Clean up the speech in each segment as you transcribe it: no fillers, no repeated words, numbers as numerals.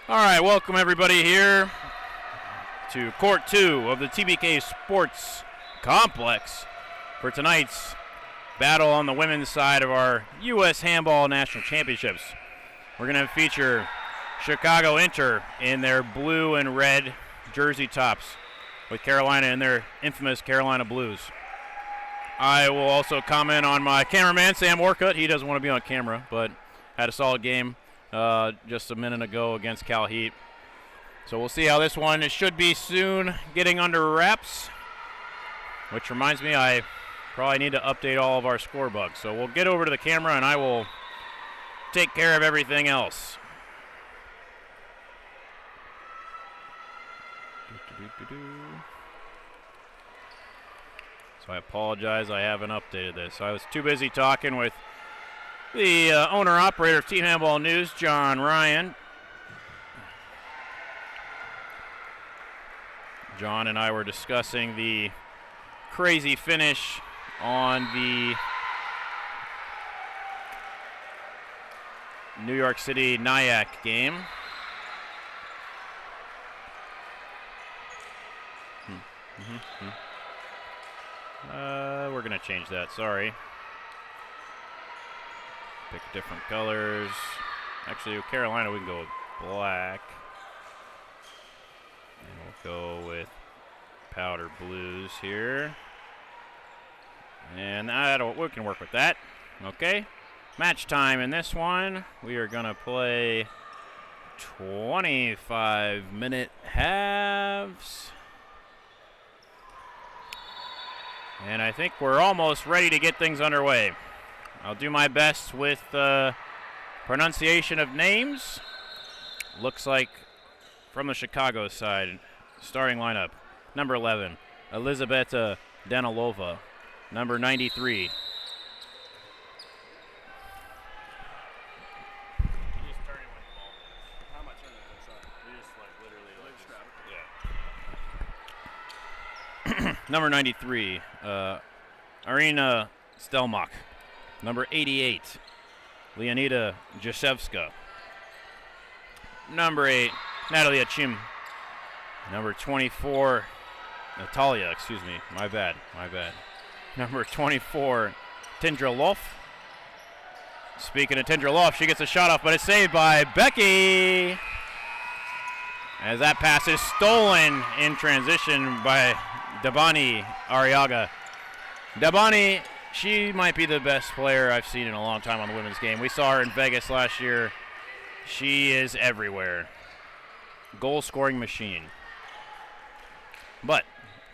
All right, welcome everybody here to Court 2 of the TBK Sports Complex for tonight's battle on the women's side of our U.S. Handball National Championships. We're going to feature Chicago Inter in their blue and red jersey tops with Carolina in their infamous Carolina Blues. I will also comment on my cameraman, Sam Orcutt. He doesn't want to be on camera, but had a solid game just a minute ago against Cal Heat. So we'll see how this one should be soon getting under wraps, which reminds me I probably need to update all of our score bugs. So we'll get over to the camera and I will take care of everything else. So I apologize, I haven't updated this. I was too busy talking with the owner-operator of Team Handball News, John Ryan. John and I were discussing the crazy finish on the New York City Nyack game. We're going to change that, sorry. Pick different colors. Actually, with Carolina, we can go with black. And we'll go with powder blues here. And we can work with that. Okay. Match time in this one. We are going to play 25-minute halves. And I think we're almost ready to get things underway. I'll do my best with pronunciation of names. Looks like from the Chicago side, starting lineup. Number 11, Elizabeta Danilova. Number 93. Number 93, Arina Stelmach. Number 88, Leonida Jaszewska. Number 8, Natalia Chim. Number 24, Natalia, excuse me, my bad. Number 24, Tindra Loff. Speaking of Tindra Loff, she gets a shot off, but it's saved by Becky. As that pass is stolen in transition by Dabani Arriaga. Dabani, she might be the best player I've seen in a long time on the women's game. We saw her in Vegas last year. She is everywhere. Goal-scoring machine. But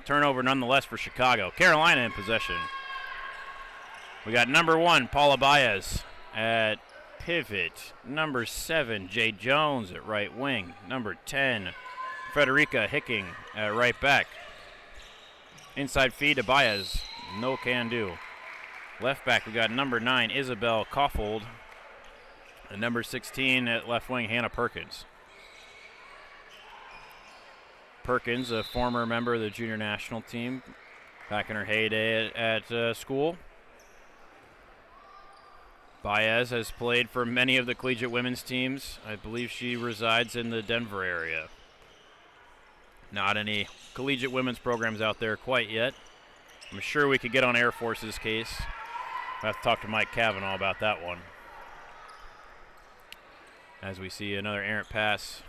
turnover nonetheless for Chicago. Carolina in possession. We got number 1, Paula Baez at pivot. Number 7, Jay Jones at right wing. Number 10, Frederica Hicking at right back. Inside feed to Baez. No can do. Left back, we got number 9, Isabel Koffold. And number 16 at left wing, Hannah Perkins. Perkins, a former member of the junior national team back in her heyday at school. Baez has played for many of the collegiate women's teams. I believe she resides in the Denver area. Not any collegiate women's programs out there quite yet. I'm sure we could get on Air Force's case. I'll have to talk to Mike Cavanaugh about that one. As we see another errant pass.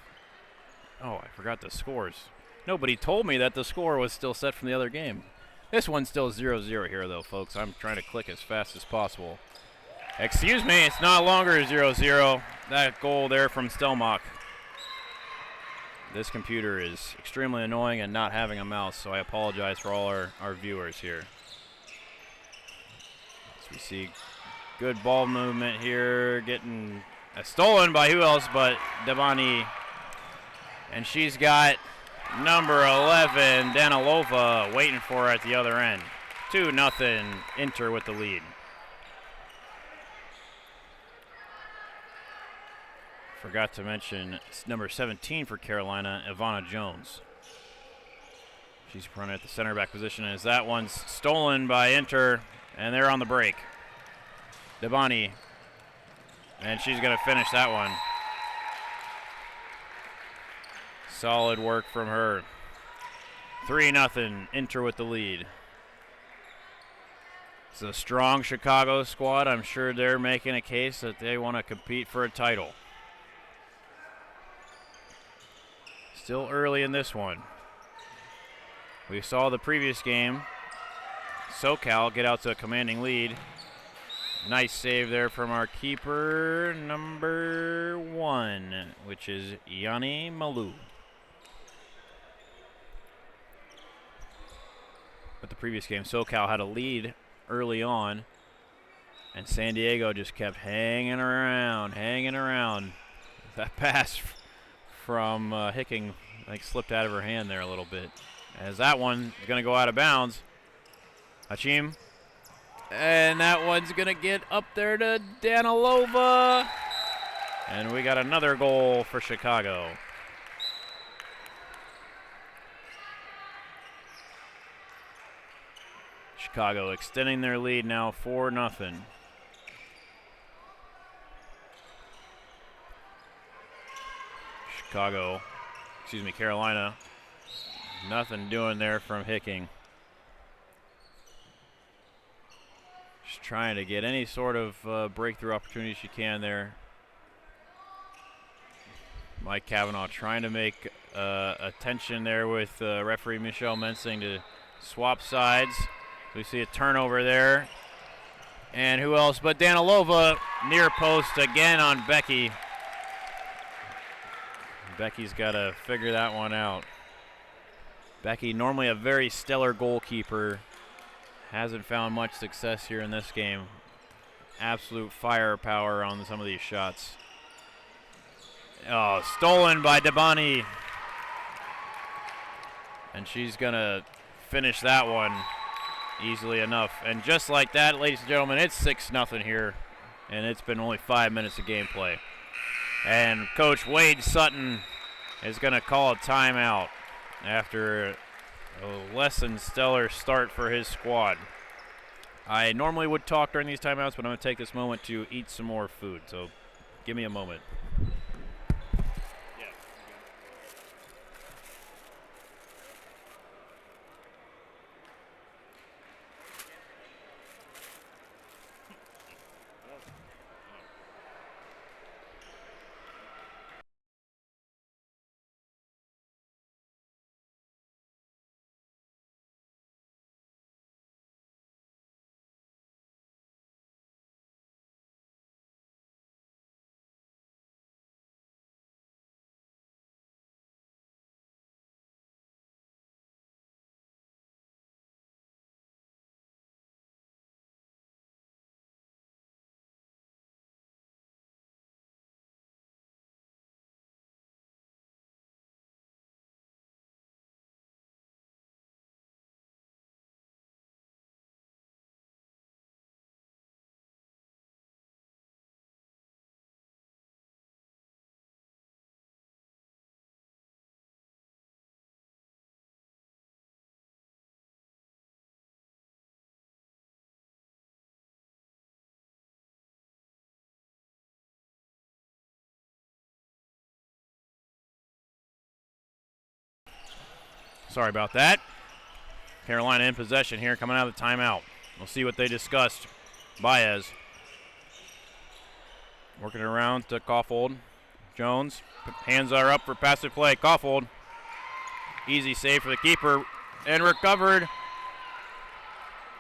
Oh, I forgot the scores. Nobody told me that the score was still set from the other game. This one's still 0-0 here, though, folks. I'm trying to click as fast as possible. Excuse me, it's not longer 0-0. That goal there from Stelmach. This computer is extremely annoying and not having a mouse, so I apologize for all our viewers here. As we see good ball movement here, getting stolen by who else but Devani. And she's got number 11, Danilova, waiting for her at the other end. 2-0, Inter with the lead. Forgot to mention number 17 for Carolina, Ivana Jones. She's running at the center back position as that one's stolen by Inter, and they're on the break. Devani, and she's going to finish that one. Solid work from her. 3-0, Inter with the lead. It's a strong Chicago squad. I'm sure they're making a case that they want to compete for a title. Still early in this one. We saw the previous game, SoCal get out to a commanding lead. Nice save there from our keeper, number 1, which is Yanni Malou. But the previous game, SoCal had a lead early on, and San Diego just kept hanging around. That pass from Hicking, I think, slipped out of her hand there a little bit. As that one is going to go out of bounds. Hachim. And that one's going to get up there to Danilova. And we got another goal for Chicago. Chicago extending their lead now 4-0. Carolina. Nothing doing there from Hicking. Just trying to get any sort of breakthrough opportunity she can there. Mike Cavanaugh trying to make a tension there with referee Michelle Mensing to swap sides. We see a turnover there. And who else but Danilova, near post again on Becky. Becky's got to figure that one out. Becky, normally a very stellar goalkeeper, hasn't found much success here in this game. Absolute firepower on some of these shots. Oh, stolen by Dabani. And she's going to finish that one easily enough. And just like that, ladies and gentlemen, it's 6-0 here. And it's been only 5 minutes of gameplay. And Coach Wade Sutton is going to call a timeout after a less than stellar start for his squad. I normally would talk during these timeouts, but I'm going to take this moment to eat some more food. So give me a moment. Sorry about that. Carolina in possession here, coming out of the timeout. We'll see what they discussed. Baez working around to Kaufhold. Jones, hands are up for passive play. Kaufhold, easy save for the keeper, and recovered.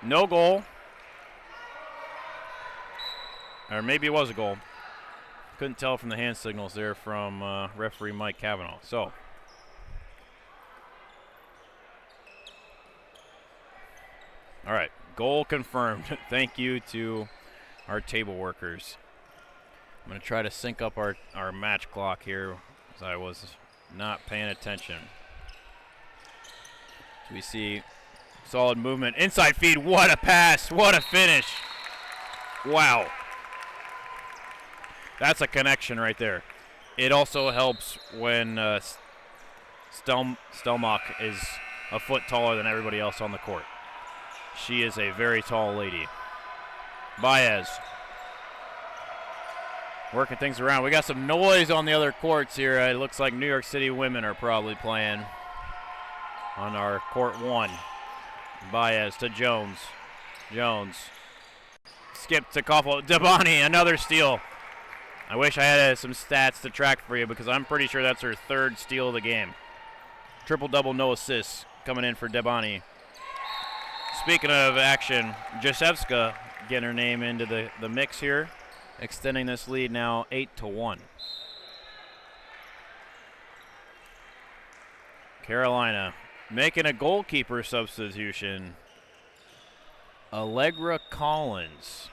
No goal. Or maybe it was a goal. Couldn't tell from the hand signals there from referee Mike Cavanaugh. So, all right, goal confirmed. Thank you to our table workers. I'm going to try to sync up our match clock here as I was not paying attention. So we see solid movement. Inside feed, what a pass, what a finish. Wow. That's a connection right there. It also helps when Stelmach is a foot taller than everybody else on the court. She is a very tall lady. Baez. working things around. We got some noise on the other courts here. It looks like New York City women are probably playing on our court 1. Baez to Jones. Jones. Skip to Koffel. Dabani, another steal. I wish I had some stats to track for you because I'm pretty sure that's her 3rd steal of the game. Triple-double, no assists coming in for Dabani. Speaking of action, Jasewska getting her name into the mix here, extending this lead now 8-1. Carolina making a goalkeeper substitution. Allegra Collins.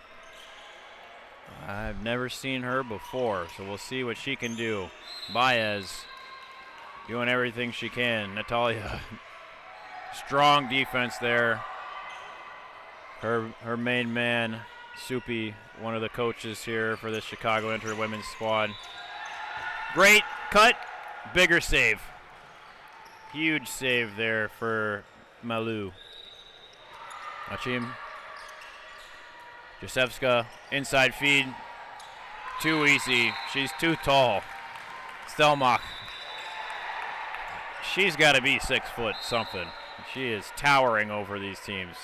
I've never seen her before, so we'll see what she can do. Baez doing everything she can. Natalia, strong defense there. Her main man, Soupy, one of the coaches here for the Chicago Inter women's squad. Great cut, bigger save. Huge save there for Malou. Achim. Jasewska, inside feed. Too easy. She's too tall. Stelmach. She's got to be 6 foot something. She is towering over these teams.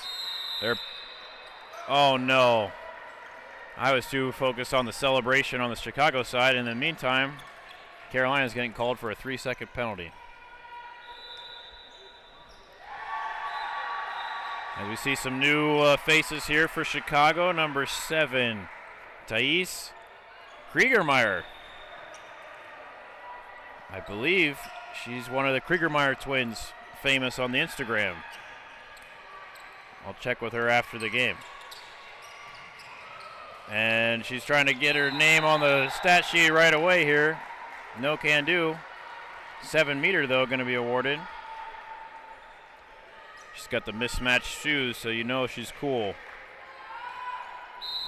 Oh no. I was too focused on the celebration on the Chicago side. In the meantime, Carolina's getting called for a 3-second penalty. As we see some new faces here for Chicago. Number 7, Thais Kriegermeyer. I believe she's one of the Kriegermeyer twins, famous on the Instagram. I'll check with her after the game. And she's trying to get her name on the stat sheet right away here. No can do. 7 meter, though, going to be awarded. She's got the mismatched shoes, so you know she's cool.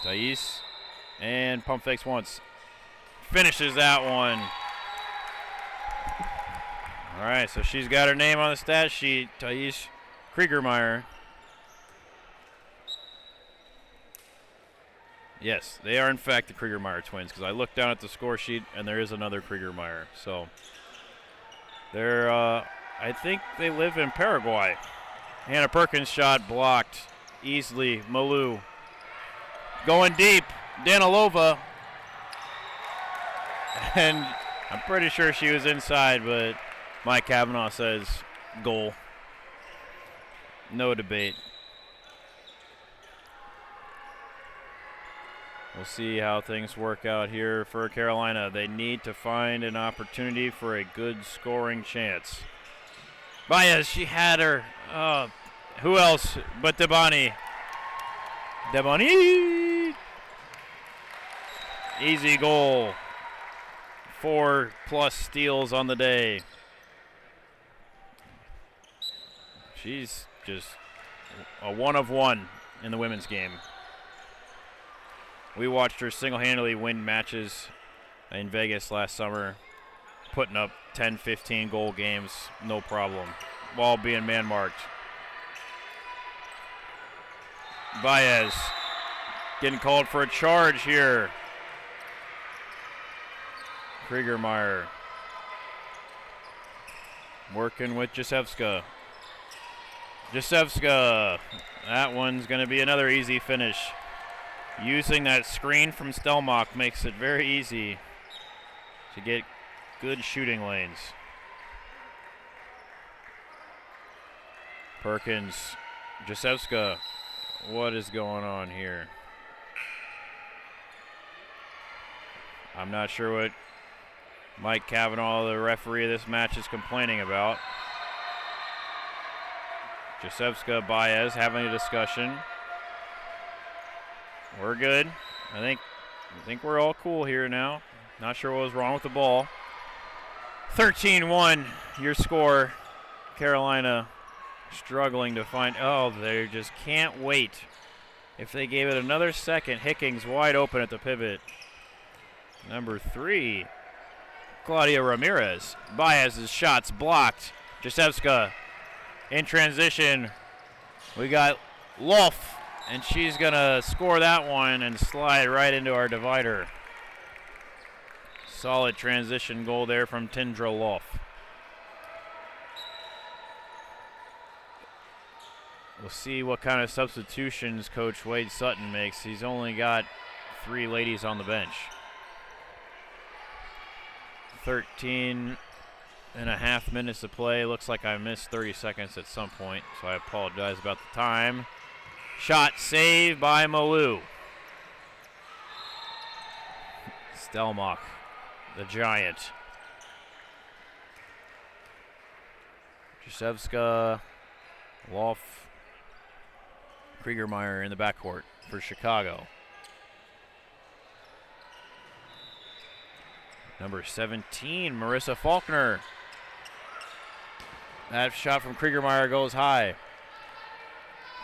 Thais. And pump fakes once. Finishes that one. All right, so she's got her name on the stat sheet. Thais Kriegermeyer. Yes, they are in fact the Kriegermeyer twins because I looked down at the score sheet and there is another Kriegermeyer. So they're, I think they live in Paraguay. Hannah Perkins shot blocked easily. Malou going deep. Danilova. And I'm pretty sure she was inside, but Mike Kavanaugh says goal. No debate. We'll see how things work out here for Carolina. They need to find an opportunity for a good scoring chance. Baez, she had her. Who else but Dabani? Dabani! Easy goal. 4+ steals on the day. She's just a 1 of 1 in the women's game. We watched her single-handedly win matches in Vegas last summer, putting up 10, 15 goal games, no problem, while being man-marked. Baez getting called for a charge here. Kriegermeyer working with Jasewska. Jasewska, that one's going to be another easy finish. Using that screen from Stelmach makes it very easy to get good shooting lanes. Perkins, Jasewska, what is going on here? I'm not sure what Mike Kavanaugh, the referee of this match, is complaining about. Jasewska, Baez having a discussion. We're good. I think we're all cool here now. Not sure what was wrong with the ball. 13-1, your score. Carolina struggling to find. Oh, they just can't wait. If they gave it another second, Hickings wide open at the pivot. Number 3, Claudia Ramirez. Baez's shots blocked. Jasewska in transition. We got Loff. And she's going to score that one and slide right into our divider. Solid transition goal there from Tindra Loff. We'll see what kind of substitutions Coach Wade Sutton makes. He's only got 3 ladies on the bench. 13.5 minutes to play. Looks like I missed 30 seconds at some point, so I apologize about the time. Shot saved by Malou. Stelmach, the giant. Jasewska, Loff, Kriegermeyer in the backcourt for Chicago. Number 17, Marissa Faulkner. That shot from Kriegermeyer goes high.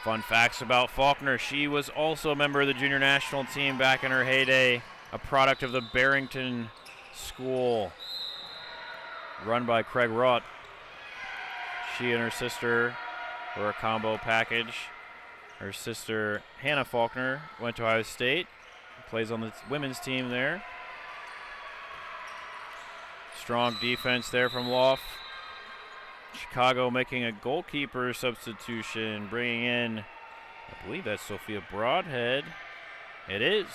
Fun facts about Faulkner: she was also a member of the junior national team back in her heyday, a product of the Barrington School run by Craig Roth. She and her sister were a combo package. Her sister, Hannah Faulkner, went to Ohio State, plays on the women's team there. Strong defense there from Loff. Chicago making a goalkeeper substitution, bringing in, I believe that's Sophia Broadhead. It is.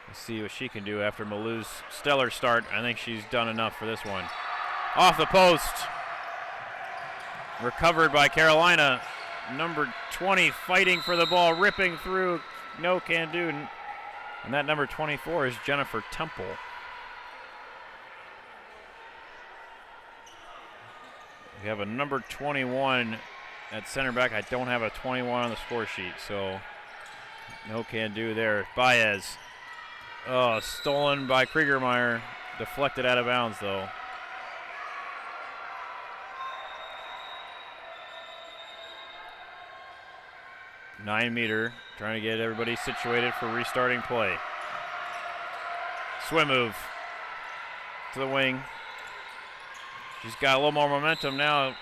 Let's see what she can do after Malou's stellar start. I think she's done enough for this one. Off the post. Recovered by Carolina. Number 20 fighting for the ball, ripping through. No can do. And that number 24 is Jennifer Temple. We have a number 21 at center back. I don't have a 21 on the score sheet, so no can do there. Baez. Oh, stolen by Kriegermeyer. Deflected out of bounds, though. Nine-meter, trying to get everybody situated for restarting play. Swim move to the wing. She's got a little more momentum now.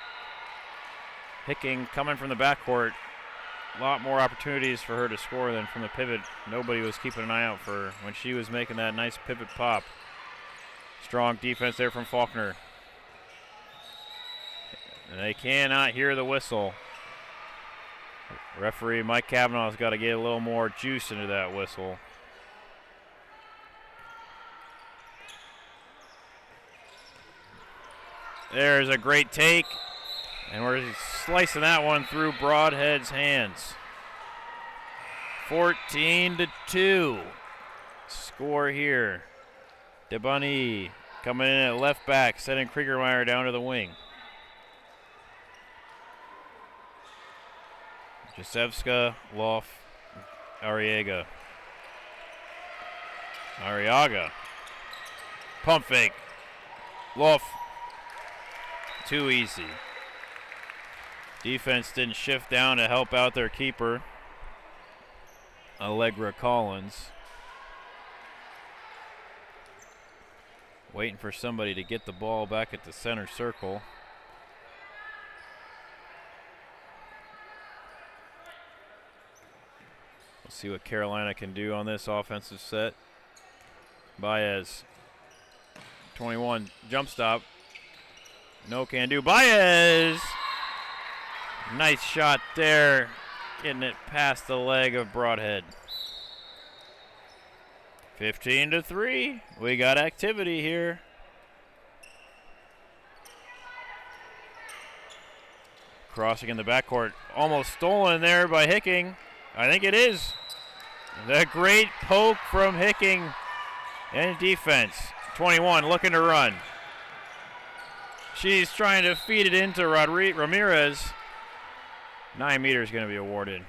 Hicking coming from the backcourt. A lot more opportunities for her to score than from the pivot. Nobody was keeping an eye out for her when she was making that nice pivot pop. Strong defense there from Faulkner. And they cannot hear the whistle. Referee Mike Kavanaugh's got to get a little more juice into that whistle. There's a great take, and we're slicing that one through Broadhead's hands. 14-2. Score here. DeBunny coming in at left back, sending Kriegermeyer down to the wing. Jasewska, Loff, Arriaga. Pump fake. Loff. Too easy. Defense didn't shift down to help out their keeper, Allegra Collins. Waiting for somebody to get the ball back at the center circle. We'll see what Carolina can do on this offensive set. Baez, 21, jump stop. No can do. Baez! Nice shot there. Getting it past the leg of Broadhead. 15-3. We got activity here. Crossing in the backcourt. Almost stolen there by Hicking. I think it is. The great poke from Hicking in defense. 21 looking to run. She's trying to feed it into Ramirez. 9 meters going to be awarded.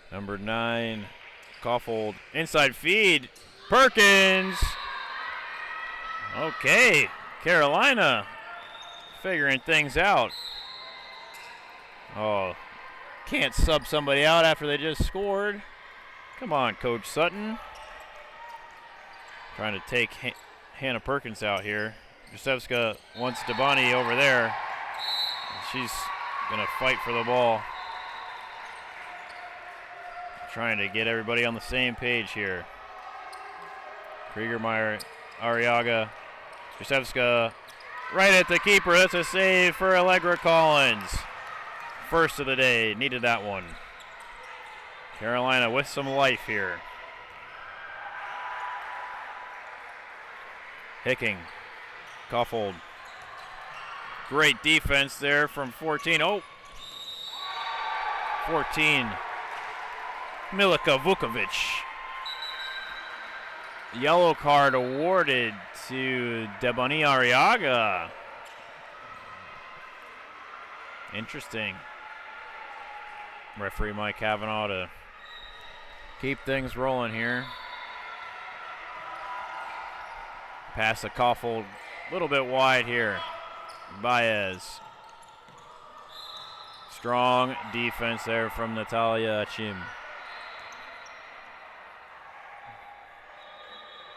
Number 9, Kaufhold. Inside feed. Perkins. Okay, Carolina figuring things out. Oh, can't sub somebody out after they just scored. Come on, Coach Sutton. Trying to take Hannah Perkins out here. Jasewska wants DeBonny over there. She's going to fight for the ball. trying to get everybody on the same page here. Kriegermeyer, Arriaga, Krzyzewska, right at the keeper. That's a save for Allegra Collins. First of the day, needed that one. Carolina with some life here. Hicking, Koffold. Great defense there from 14. Oh, 14. Milica Vukovic. Yellow card awarded to Deboni Arriaga. Interesting. Referee Mike Cavanaugh to keep things rolling here. Pass the Koffold, a little bit wide here. Baez. Strong defense there from Natalia Chim.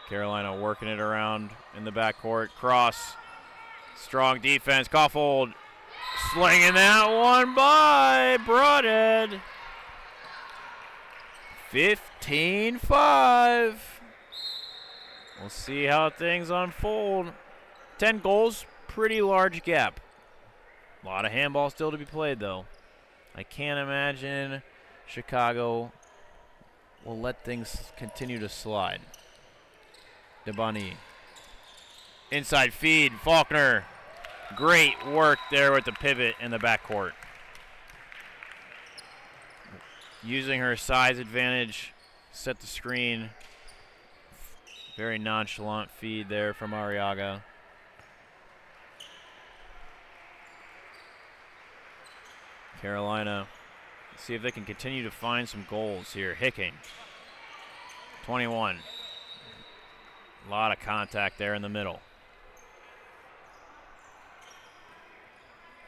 Carolina working it around in the backcourt. Cross. Strong defense. Koffold slinging that one by Broadhead. 15-5. We'll see how things unfold. 10 goals, pretty large gap. A lot of handball still to be played, though. I can't imagine Chicago will let things continue to slide. Deboni. Inside feed, Faulkner. Great work there with the pivot in the backcourt. Using her size advantage, set the screen. Very nonchalant feed there from Arriaga. Carolina, see if they can continue to find some goals here. Hicking, 21. A lot of contact there in the middle.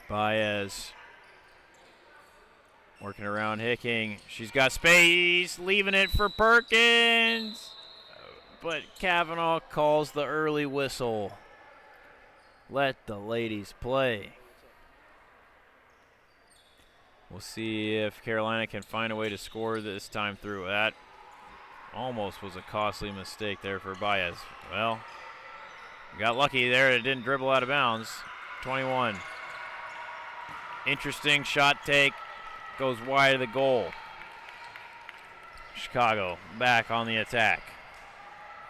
Baez working around Hicking. She's got space, leaving it for Perkins. But Cavanaugh calls the early whistle. Let the ladies play. We'll see if Carolina can find a way to score this time through. That almost was a costly mistake there for Baez. Well, got lucky there. It didn't dribble out of bounds. 21. Interesting shot take. Goes wide of the goal. Chicago back on the attack.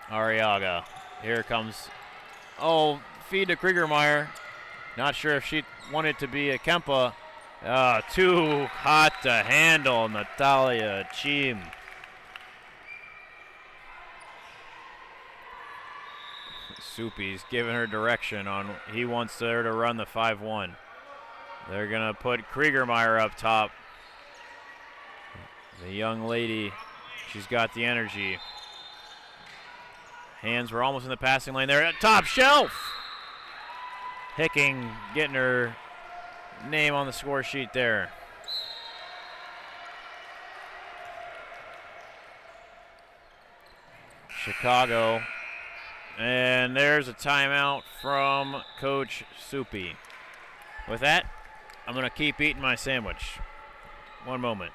Arriaga. Here comes. Oh, feed to Kriegermeyer. Not sure if she wanted to be a Kempa. Too hot to handle, Natalia Chim. Soupy's giving her direction on he wants her to run the 5-1. They're going to put Kriegermeyer up top. The young lady, she's got the energy. Hands were almost in the passing lane there. At top shelf! Hicking getting her name on the score sheet there. Chicago. And there's a timeout from Coach Soupy. With that, I'm going to keep eating my sandwich. One moment.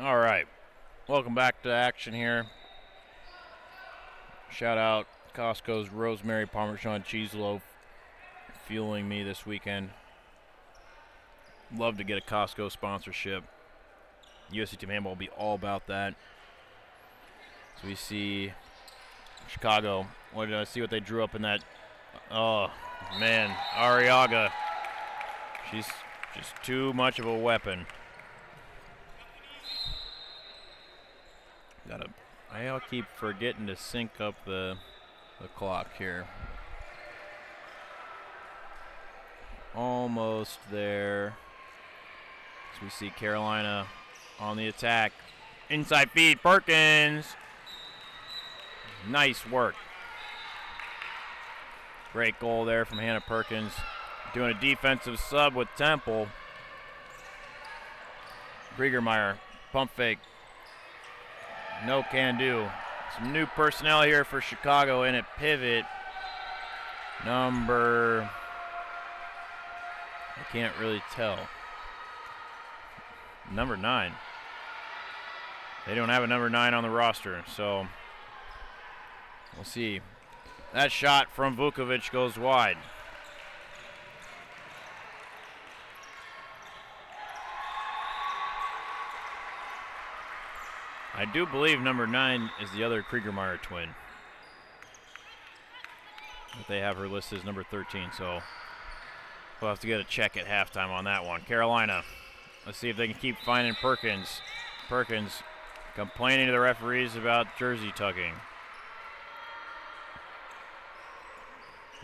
All right, welcome back to action here. Shout out Costco's Rosemary Parmesan Cheese Loaf fueling me this weekend. Love to get a Costco sponsorship. USC Team Handball will be all about that. So we see Chicago. Wanted to see what they drew up in that. Oh, man. Arriaga. She's just too much of a weapon. I'll keep forgetting to sync up the clock here. Almost there. So we see Carolina on the attack. Inside feed, Perkins. Nice work. Great goal there from Hannah Perkins. Doing a defensive sub with Temple. Kriegermeyer, pump fake. No can do. Some new personnel here for Chicago in at pivot. I can't really tell. Number 9. They don't have a number 9 on the roster, so we'll see. That shot from Vukovic goes wide. I do believe number 9 is the other Kriegermeyer twin. But they have her listed as number 13, so we'll have to get a check at halftime on that one. Carolina, let's see if they can keep finding Perkins. Perkins complaining to the referees about jersey tugging.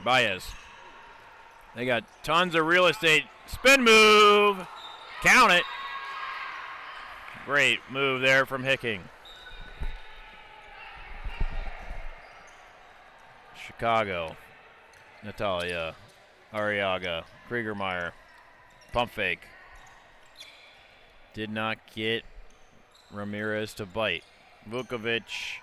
Baez. They got tons of real estate. Spin move. Count it. Great move there from Hicking. Chicago. Natalia. Arriaga. Kriegermeyer. Pump fake. Did not get Ramirez to bite. Vukovic.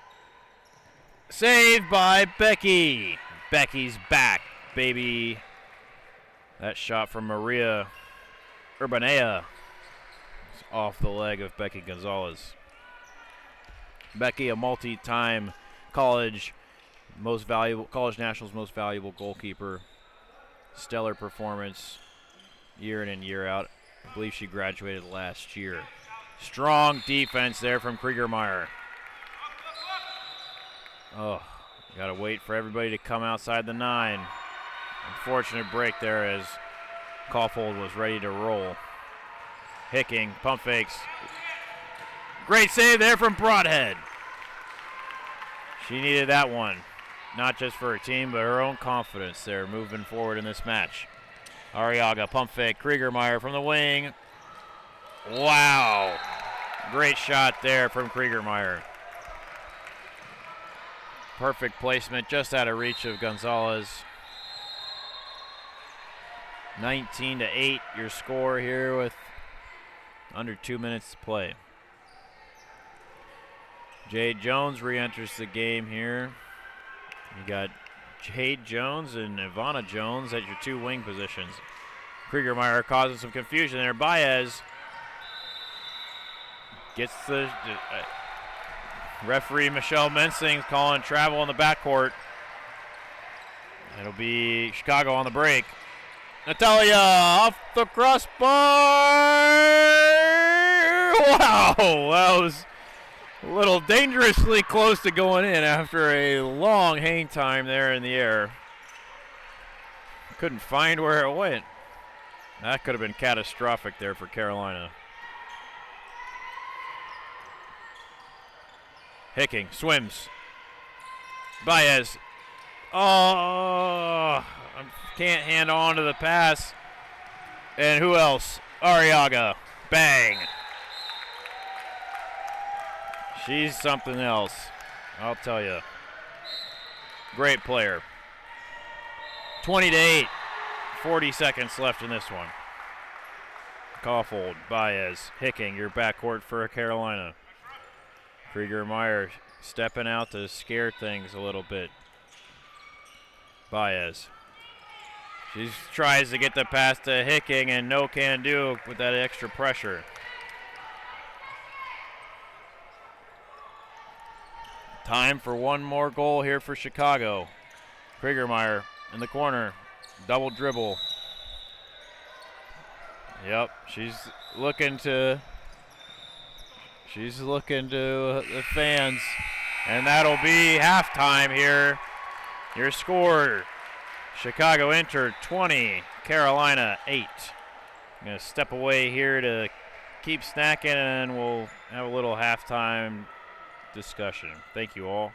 Saved by Becky. Becky's back, baby. That shot from Maria Urbanea. Off the leg of Becky Gonzalez. Becky, a multi-time college nationals most valuable goalkeeper. Stellar performance year in and year out. I believe she graduated last year. Strong defense there from Kriegermeyer. Oh, gotta wait for everybody to come outside the 9. Unfortunate break there as Kaufhold was ready to roll. Hicking, pump fakes. Great save there from Broadhead. She needed that one. Not just for her team, but her own confidence there moving forward in this match. Arriaga, pump fake. Kriegermeyer from the wing. Wow. Great shot there from Kriegermeyer. Perfect placement, just out of reach of Gonzalez. 19-8, your score here with under 2 minutes to play. Jade Jones re-enters the game here. You got Jade Jones and Ivana Jones at your 2 wing positions. Kriegermeyer causing some confusion there. Baez gets the referee Michelle Mensing calling travel in the backcourt. It'll be Chicago on the break. Natalia off the crossbar. Wow, that was a little dangerously close to going in after a long hang time there in the air. Couldn't find where it went. That could have been catastrophic there for Carolina. Hicking swims. Baez. Oh, can't hand on to the pass. And who else? Arriaga. Bang. She's something else, I'll tell you. Great player. 20-8. 40 seconds left in this one. Kaufhold, Baez, Hicking, your backcourt for Carolina. Kriegermeyer stepping out to scare things a little bit. Baez. She tries to get the pass to Hicking and no can do with that extra pressure. Time for one more goal here for Chicago. Kriegermeyer in the corner. Double dribble. Yep, she's looking to the fans And that'll be halftime here. Your score, Chicago Inter 20, Carolina 8. I'm going to step away here to keep snacking, and we'll have a little halftime discussion. Thank you all.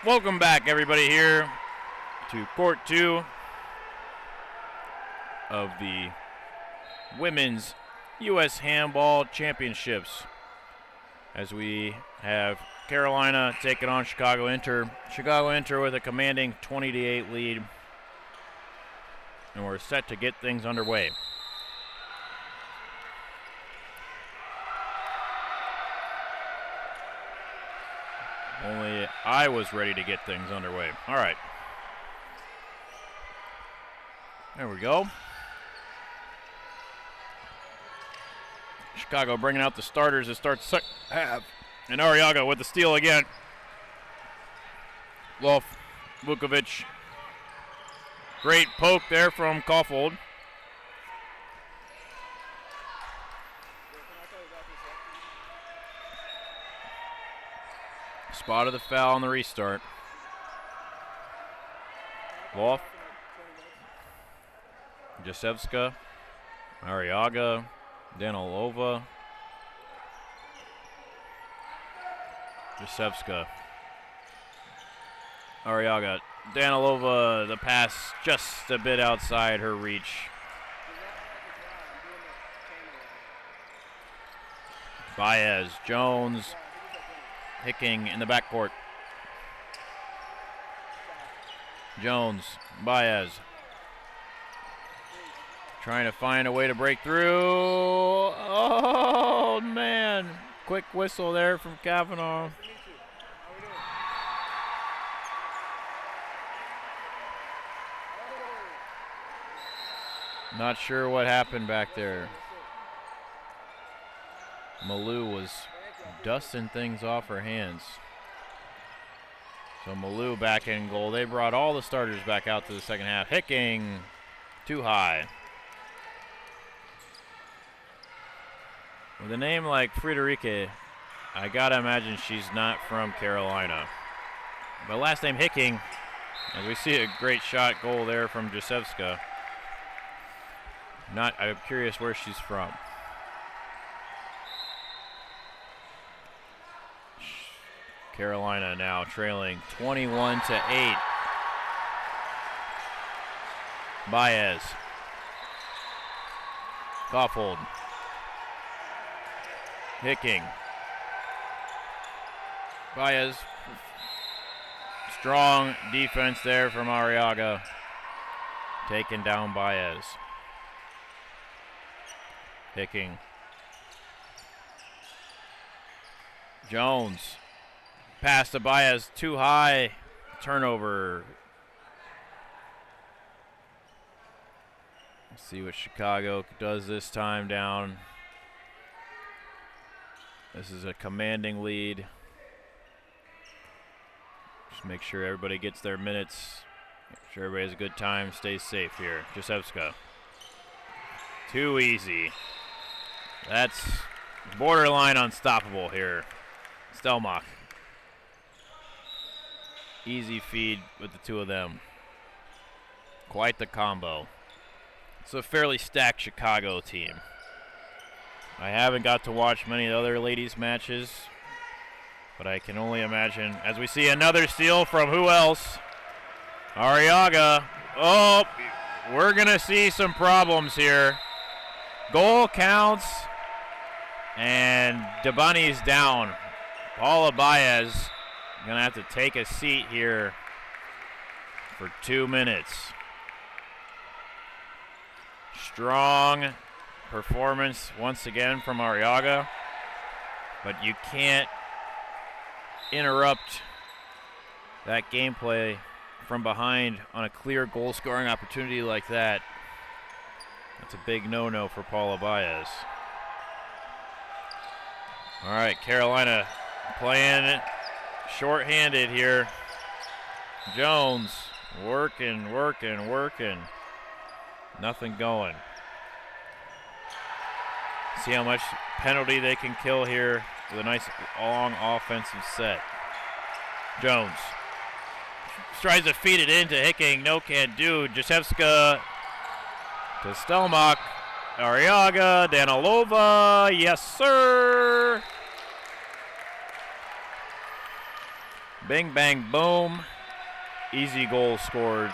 Welcome back, everybody, here to Court 2 of the Women's U.S. Handball Championships, as we have Carolina taking on Chicago Inter. Chicago Inter with a commanding 20-8 lead, and we're set to get things underway. Only I was ready to get things underway. All right. There we go. Chicago bringing out the starters to start the second half. And Arriaga with the steal again. Wolf, Vukovic. Great poke there from Kaufhold. Spotted the foul on the restart. Wolf. Jasevska. Arriaga. Danilova. Jasevska. Arriaga. Danilova, the pass just a bit outside her reach. Baez, Jones, Hicking in the backcourt. Jones, Baez. Trying to find a way to break through. Oh, man. Quick whistle there from Kavanaugh. Not sure what happened back there. Malou was dusting things off her hands. So Malou back in goal. They brought all the starters back out to the second half. Hicking too high. With a name like Friederike, I gotta imagine she's not from Carolina. But last name Hicking, as we see a great shot goal there from Jasevska. I'm curious where she's from. Carolina now trailing 21-8. Baez. Kaufhold. Hicking. Baez. Strong defense there from Arriaga. Taken down Baez. Hicking. Jones. Pass to Baez, too high. Turnover. Let's see what Chicago does this time down. This is a commanding lead. Just make sure everybody gets their minutes. Make sure everybody has a good time, stays safe here. Jasevska. Too easy. That's borderline unstoppable here. Stelmach. Easy feed with the two of them. Quite the combo. It's a fairly stacked Chicago team. I haven't got to watch many of the other ladies' matches, but I can only imagine as we see another steal from who else? Arriaga. Oh, we're going to see some problems here. Goal counts, and Dabani's down. Paula Baez going to have to take a seat here for 2 minutes. Strong performance once again from Arriaga, but you can't interrupt that gameplay from behind on a clear goal-scoring opportunity like that. That's a big no-no for Paula Baez. All right, Carolina playing short-handed here. Jones working. Nothing going. See how much penalty they can kill here with a nice long offensive set. Jones tries to feed it into Hicking. No, can't do. Jasevska to Stelmach. Arriaga. Danilova. Yes, sir. Bing, bang, boom. Easy goal scored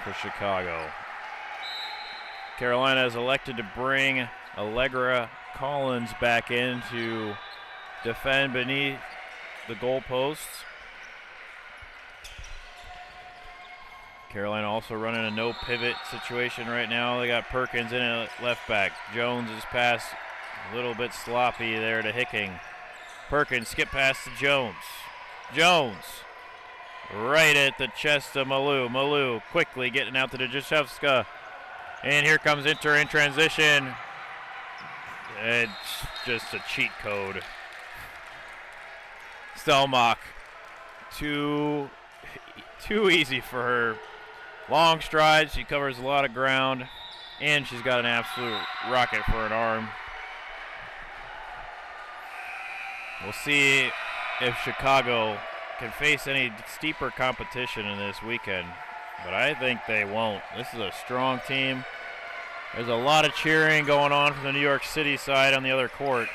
for Chicago. Carolina has elected to bring Allegra Collins back in to defend beneath the goalposts. Carolina also running a no pivot situation right now. They got Perkins in at left back. Jones' pass a little bit sloppy there to Hicking. Perkins skip pass to Jones. Jones right at the chest of Malou. Malou quickly getting out to Dejashevska. And here comes Inter in transition. It's just a cheat code. Stelmach, too easy for her. Long strides, she covers a lot of ground, and she's got an absolute rocket for an arm. We'll see if Chicago can face any steeper competition in this weekend, but I think they won't. This is a strong team. There's a lot of cheering going on from the New York City side on the other court.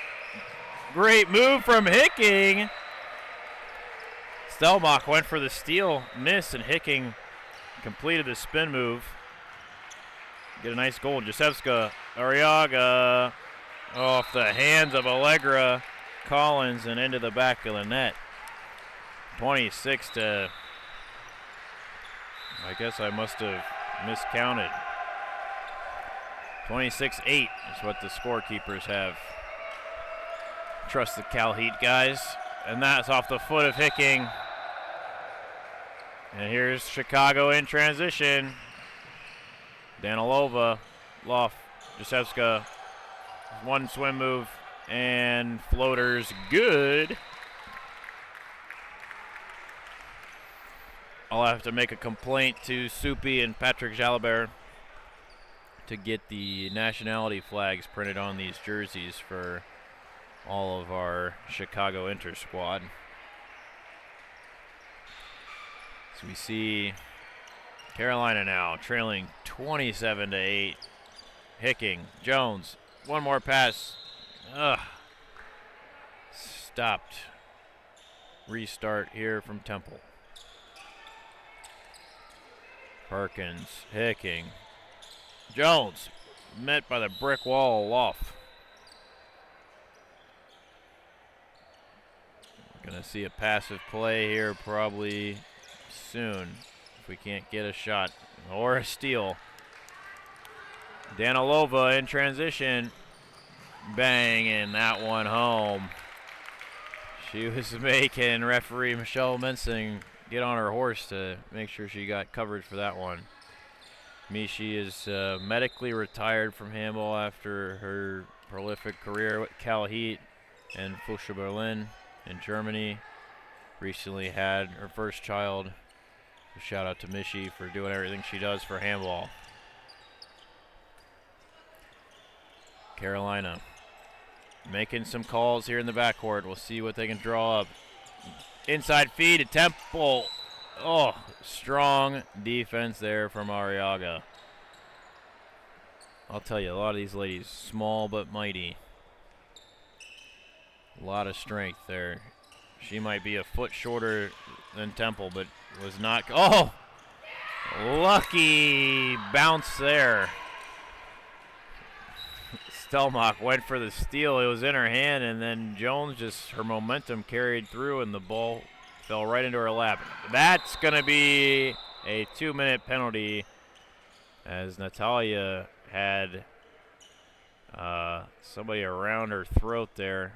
Great move from Hicking. Stelmach went for the steal, missed, and Hicking completed the spin move. Get a nice goal. Jasewska, Arriaga off the hands of Allegra Collins and into the back of the net. 26 to, I guess I must have miscounted. 26-8 is what the scorekeepers have. Trust the Cal Heat guys. And that's off the foot of Hicking. And here's Chicago in transition. Danilova, Loft, Jasewska. One swim move and floaters good. I'll have to make a complaint to Soupy and Patrick Jalabert to get the nationality flags printed on these jerseys for all of our Chicago Inter squad. So we see Carolina now trailing 27-8. Hicking, Jones, one more pass. Stopped. Restart here from Temple. Perkins, Hicking. Jones, met by the brick wall of Loft. Gonna see a passive play here probably soon if we can't get a shot or a steal. Danilova in transition, banging that one home. She was making referee Michelle Mensing get on her horse to make sure she got coverage for that one. Mishi is medically retired from handball after her prolific career with Cal Heat and Fusha Berlin in Germany. Recently had her first child. So shout out to Mishi for doing everything she does for handball. Carolina making some calls here in the backcourt. We'll see what they can draw up. Inside feed to Temple. Oh, strong defense there from Arriaga. I'll tell you, a lot of these ladies, small but mighty. A lot of strength there. She might be a foot shorter than Temple, but was not. Oh! Lucky bounce there. Stelmach went for the steal. It was in her hand, and then Jones just, her momentum carried through, and the ball fell right into her lap. That's going to be a 2-minute penalty, as Natalia had somebody around her throat there.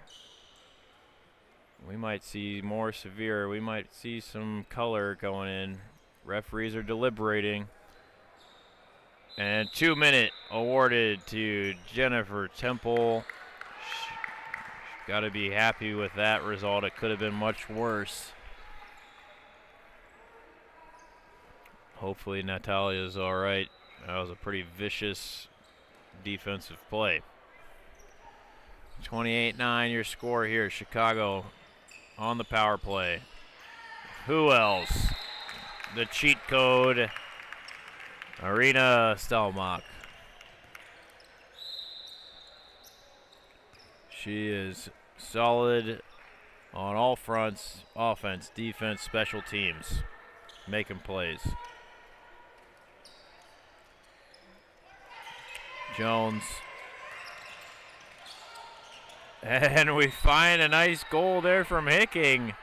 We might see more severe. We might see some color going in. Referees are deliberating. And 2-minute awarded to Jennifer Temple. Got to be happy with that result. It could have been much worse. Hopefully Natalia's all right. That was a pretty vicious defensive play. 28-9 your score here. Chicago on the power play. Who else? The cheat code. Arena Stelmach. She is solid on all fronts, offense, defense, special teams, making plays. Jones. And we find a nice goal there from Hicking.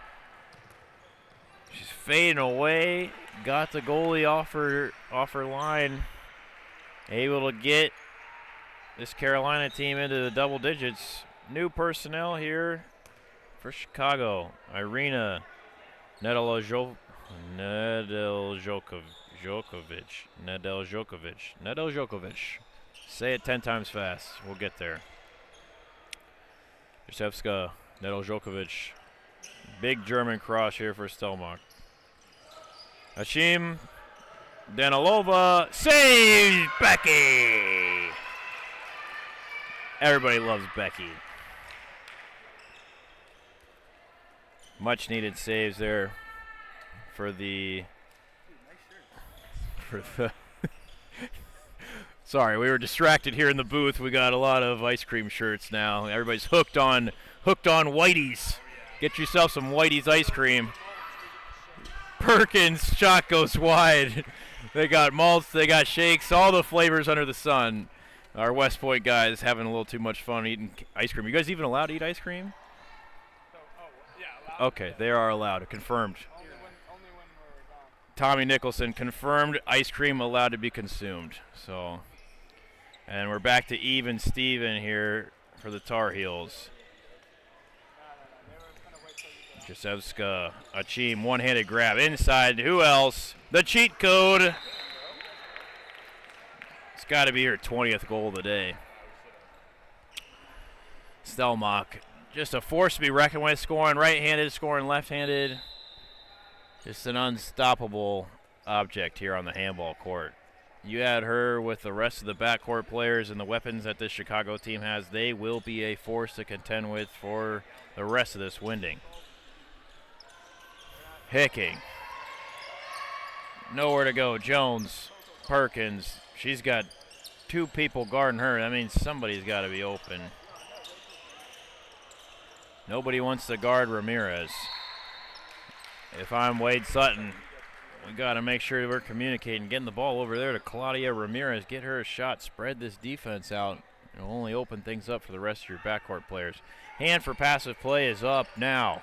She's fading away. Got the goalie off her line. Able to get this Carolina team into the double digits. New personnel here for Chicago. Irina Nedeljkovic. Say it 10 times fast. We'll get there. Jaszewska, Nedeljkovic. Big German cross here for Stelmach. Hashim Danilova saves Becky. Everybody loves Becky. Much needed saves there for the Sorry, we were distracted here in the booth. We got a lot of ice cream shirts now. Everybody's hooked on Whitey's. Get yourself some Whitey's ice cream. Perkins shot goes wide. They got malts, they got shakes, all the flavors under the sun. Our West Point guys having a little too much fun eating ice cream. You guys even allowed to eat ice cream? Okay, they are allowed. Confirmed. Only when we're gone. Tommy Nicholson confirmed ice cream allowed to be consumed. So, and we're back to even Steven here for the Tar Heels. Jaszewska, Achim, one-handed grab inside. Who else? The cheat code. It's got to be her 20th goal of the day. Stelmach, just a force to be reckoned with, scoring right-handed, scoring left-handed. Just an unstoppable object here on the handball court. You add her with the rest of the backcourt players and the weapons that this Chicago team has, they will be a force to contend with for the rest of this winding. Hicking. Nowhere to go. Jones, Perkins. She's got two people guarding her. That means somebody's got to be open. Nobody wants to guard Ramirez. If I'm Wade Sutton, we got to make sure we're communicating, getting the ball over there to Claudia Ramirez. Get her a shot. Spread this defense out. It'll only open things up for the rest of your backcourt players. Hand for passive play is up now.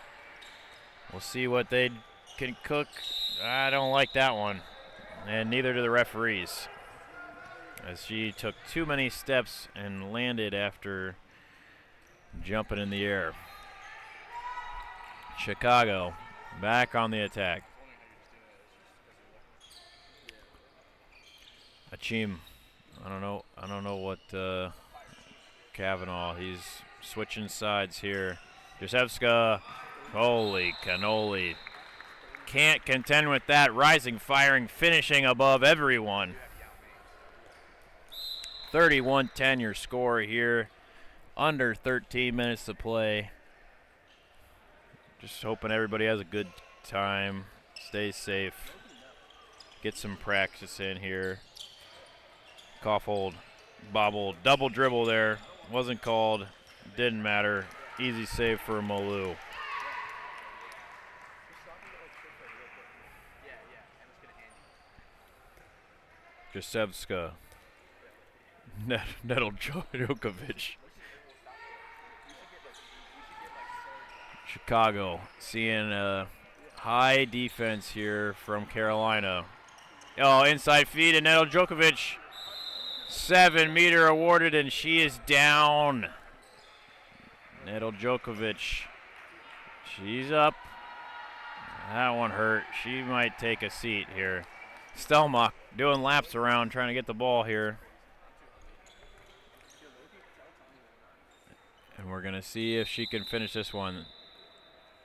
We'll see what they can cook. I don't like that one. And neither do the referees, as she took too many steps and landed after jumping in the air. Chicago back on the attack. Achim, I don't know what Kavanaugh. He's switching sides here. Jaszewska, holy cannoli. Can't contend with that. Rising, firing, finishing above everyone. 31-10 your score here. Under 13 minutes to play. Just hoping everybody has a good time. Stay safe. Get some practice in here. Cough hold. Bobble. Double dribble there. Wasn't called. Didn't matter. Easy save for Malou. Jaszewska. Nedeljkovic. Chicago seeing a high defense here from Carolina. Oh, inside feed, and Nedeljkovic. 7-meter awarded, and she is down. Nedeljkovic. She's up. That one hurt. She might take a seat here. Stelmach doing laps around, trying to get the ball here. And we're going to see if she can finish this one.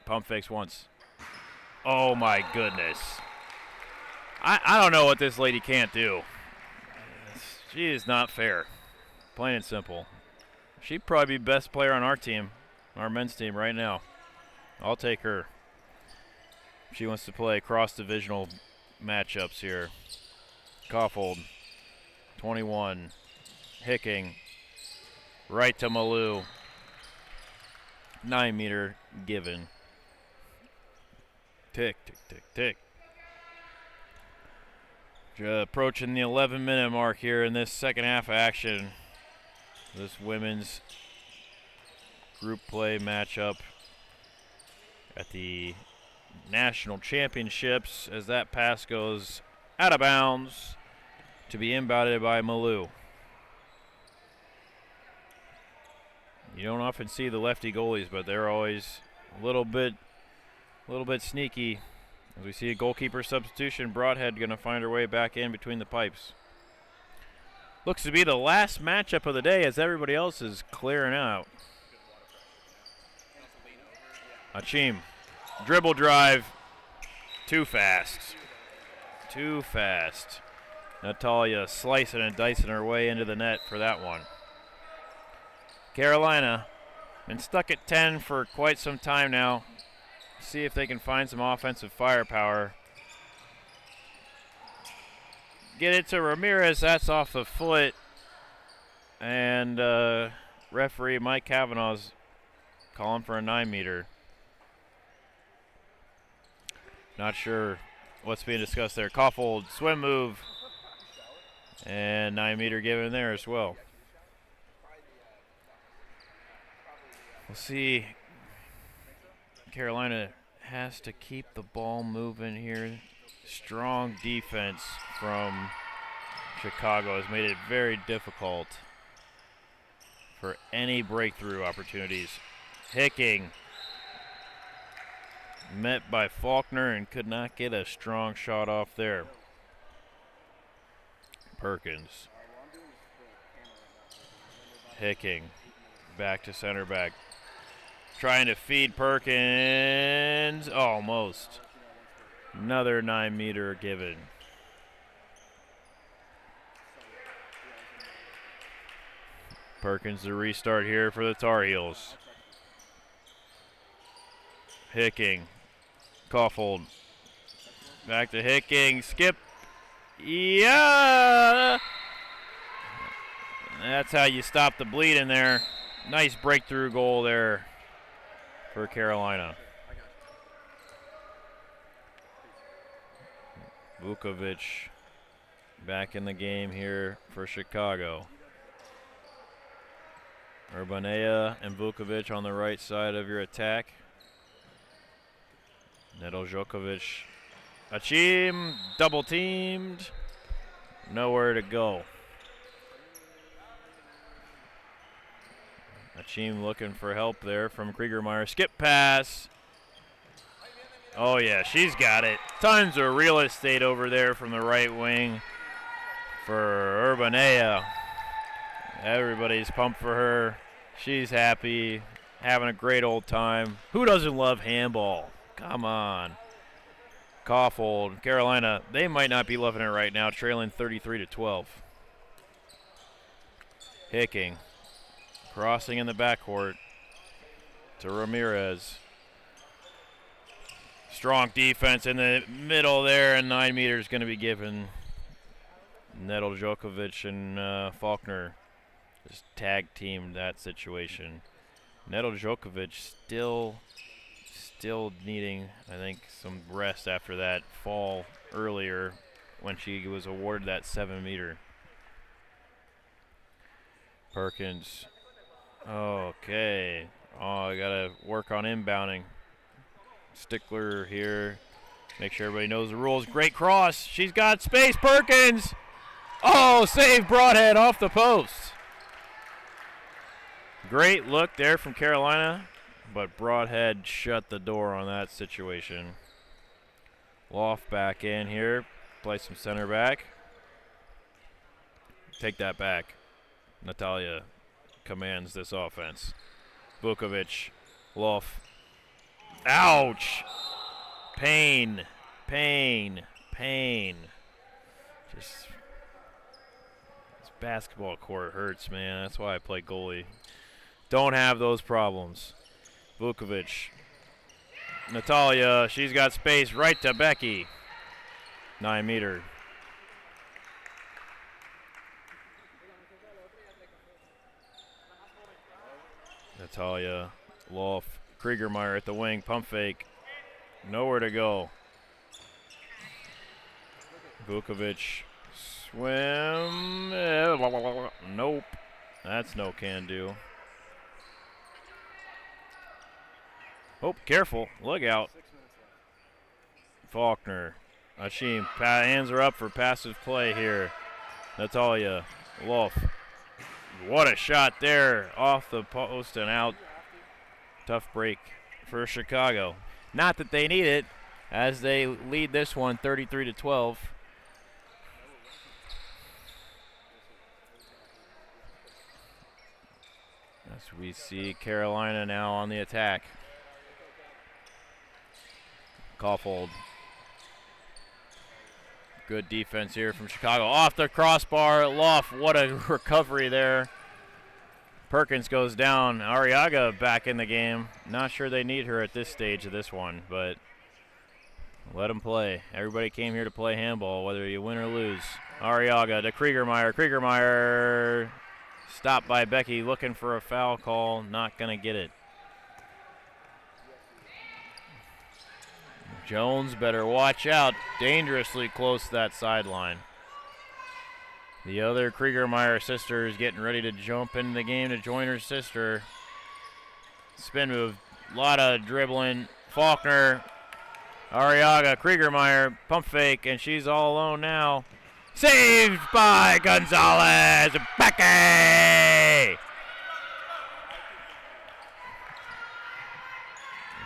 Pump fakes once. Oh, my goodness. I don't know what this lady can't do. She is not fair. Plain and simple. She'd probably be best player on our team, our men's team right now. I'll take her. She wants to play cross-divisional matchups here. Kaufhold, 21. Hicking, right to Malou. 9-meter given. Tick, tick, tick, tick. Approaching the 11-minute mark here in this second half of action. This women's group play matchup at the National Championships as that pass goes out of bounds to be inbounded by Malou. You don't often see the lefty goalies, but they're always a little bit sneaky. As we see a goalkeeper substitution, Broadhead going to find her way back in between the pipes. Looks to be the last matchup of the day as everybody else is clearing out. Achim, dribble drive, too fast. Too fast. Natalia slicing and dicing her way into the net for that one. Carolina, been stuck at 10 for quite some time now. See if they can find some offensive firepower. Get it to Ramirez, that's off the foot. And referee Mike Kavanaugh's calling for a 9-meter. Not sure what's being discussed there. Kaufhold, swim move. And 9-meter given there as well. We'll see. Carolina has to keep the ball moving here. Strong defense from Chicago has made it very difficult for any breakthrough opportunities. Hicking met by Faulkner and could not get a strong shot off there. Perkins. Hicking back to center back. Trying to feed Perkins. Almost. Another 9-meter given. Perkins the restart here for the Tar Heels. Hicking. Kaufhold. Back to Hicking. Skip. Yeah! That's how you stop the bleeding there. Nice breakthrough goal there for Carolina. Vukovic back in the game here for Chicago. Urbanea and Vukovic on the right side of your attack. Nedeljkovic. Achim double teamed. Nowhere to go. Achim looking for help there from Kriegermeyer. Skip pass. Oh, yeah, she's got it. Tons of real estate over there from the right wing for Urbanea. Everybody's pumped for her. She's happy, having a great old time. Who doesn't love handball? Come on. Kaufhold, Carolina, they might not be loving it right now, trailing 33-12. Hicking. Crossing in the backcourt to Ramirez. Strong defense in the middle there, and 9 meters going to be given. Nedeljkovic and Faulkner just tag teamed that situation. Nedeljkovic still needing, I think, some rest after that fall earlier when she was awarded that 7-meter. Perkins. Okay. Oh, I got to work on inbounding. Stickler here. Make sure everybody knows the rules. Great cross. She's got space. Perkins. Oh, save Broadhead off the post. Great look there from Carolina, but Broadhead shut the door on that situation. Loft back in here. Play some center back. Take that back. Natalia commands this offense. Vukovic. Loft. Ouch! Pain. Pain. Pain. Just, this basketball court hurts, man. That's why I play goalie. Don't have those problems. Vukovic. Natalia, she's got space right to Becky. 9-meter. Natalia, Loft, Kriegermeyer at the wing, pump fake. Nowhere to go. Vukovic, swim. Nope. That's no can do. Oh, careful. Look out. Faulkner. Hashim. Hands are up for passive play here. Natalia. Wolf. What a shot there. Off the post and out. Tough break for Chicago. Not that they need it, as they lead this one 33-12. As we see Carolina now on the attack. Kaufhold. Good defense here from Chicago. Off the crossbar. Loft. What a recovery there. Perkins goes down. Arriaga back in the game. Not sure they need her at this stage of this one, but let them play. Everybody came here to play handball, whether you win or lose. Arriaga to Kriegermeyer. Kriegermeyer stopped by Becky, looking for a foul call. Not going to get it. Jones better watch out. Dangerously close to that sideline. The other Kriegermeyer sister is getting ready to jump into the game to join her sister. Spin move. A lot of dribbling. Faulkner. Arriaga. Kriegermeyer. Pump fake, and she's all alone now. Saved by Gonzalez. Becky!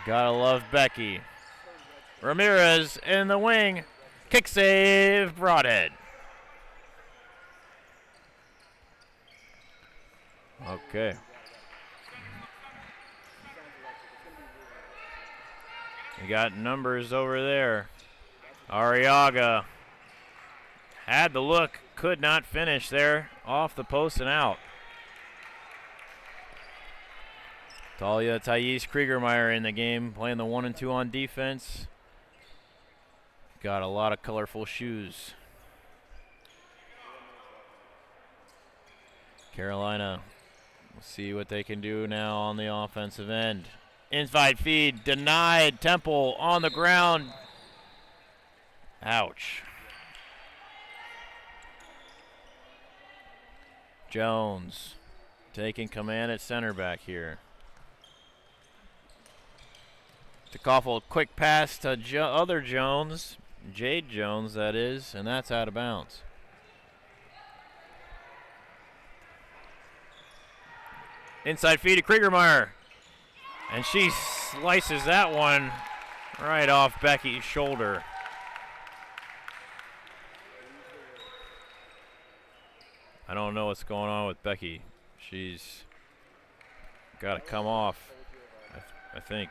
Gotta love Becky. Ramirez in the wing. Kick save. Broadhead. Okay. We got numbers over there. Arriaga had the look, could not finish there. Off the post and out. Talia Thais Kriegermeyer in the game, playing the 1 and 2 on defense. Got a lot of colorful shoes. Carolina, we'll see what they can do now on the offensive end. Inside feed, denied. Temple on the ground. Ouch. Jones taking command at center back here. To Kaufhold, quick pass to other Jones. Jade Jones, that is, and that's out of bounds. Inside feed to Kriegermeyer. And she slices that one right off Becky's shoulder. I don't know what's going on with Becky. She's got to come off, I think.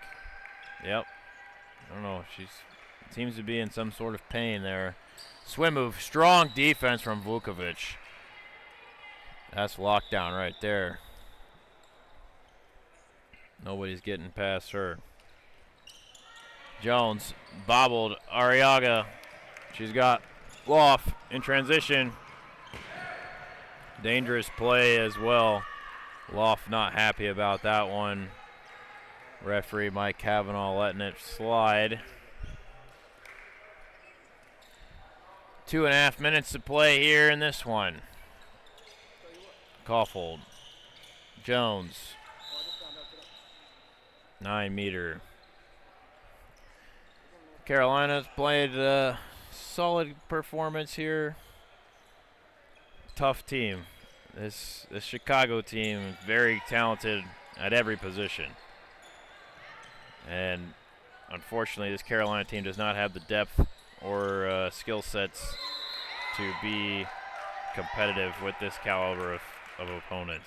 Yep. I don't know. She seems to be in some sort of pain there. Swim move. Strong defense from Vukovic. That's lockdown right there. Nobody's getting past her. Jones bobbled. Arriaga. She's got Loft in transition. Dangerous play as well. Loft not happy about that one. Referee Mike Cavanaugh letting it slide. 2.5 minutes to play here in this one. Kaufhold. Jones. 9-meter. Carolina's played a solid performance here. Tough team. This Chicago team, very talented at every position. And unfortunately, this Carolina team does not have the depth or skill sets to be competitive with this caliber of opponent.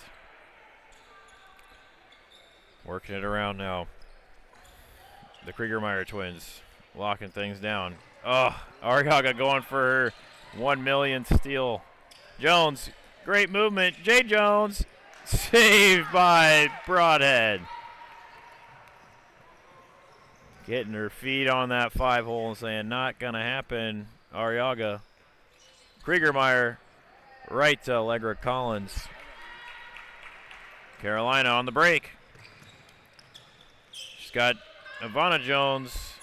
Working it around now. The Kriegermeyer twins locking things down. Oh, Arriaga going for her 1 millionth steal. Jones, great movement. Jay Jones, saved by Broadhead. Getting her feet on that 5-hole and saying, not going to happen, Arriaga. Kriegermeyer right to Allegra Collins. Carolina on the break. She's got Ivana Jones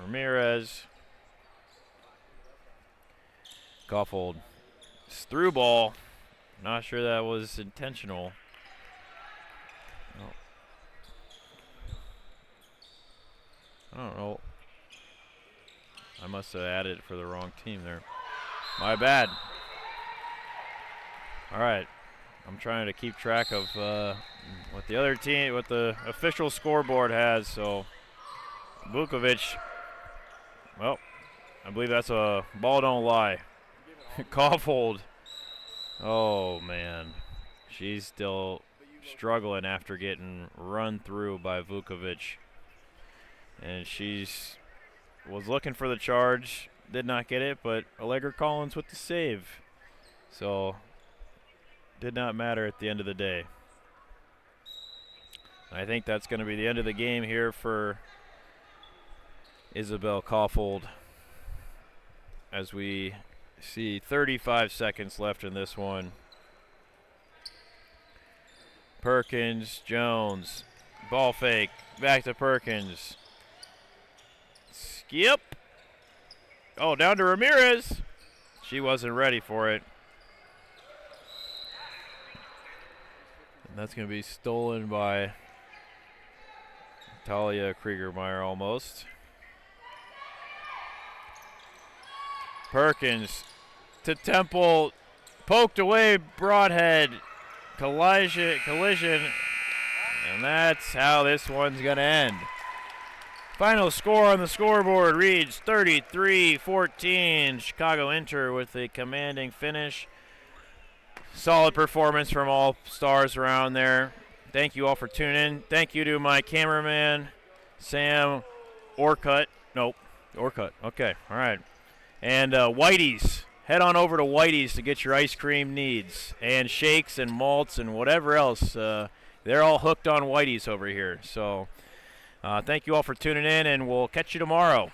Ramirez. Caulfield. It's through ball. Not sure that was intentional. No. I don't know. I must have added it for the wrong team there. My bad. All right. I'm trying to keep track of what the other team, what the official scoreboard has. So Vukovic, well, I believe that's a ball don't lie. Caulfield. Oh, man. She's still struggling after getting run through by Vukovic. And was looking for the charge. Did not get it, but Allegra Collins with the save. So did not matter at the end of the day. I think that's going to be the end of the game here for Isabel Caulfield, as we see 35 seconds left in this one. Perkins, Jones, ball fake, back to Perkins. Skip. Oh, down to Ramirez. She wasn't ready for it. And that's going to be stolen by Talia Kriegermeyer almost. Perkins to Temple, poked away, Broadhead, collision, and that's how this one's going to end. Final score on the scoreboard reads 33-14. Chicago Inter with a commanding finish. Solid performance from all stars around there. Thank you all for tuning in. Thank you to my cameraman, Sam Orcutt. Nope, Orcutt. Okay, all right. And Whitey's. Head on over to Whitey's to get your ice cream needs and shakes and malts and whatever else. They're all hooked on Whitey's over here. So thank you all for tuning in, and we'll catch you tomorrow.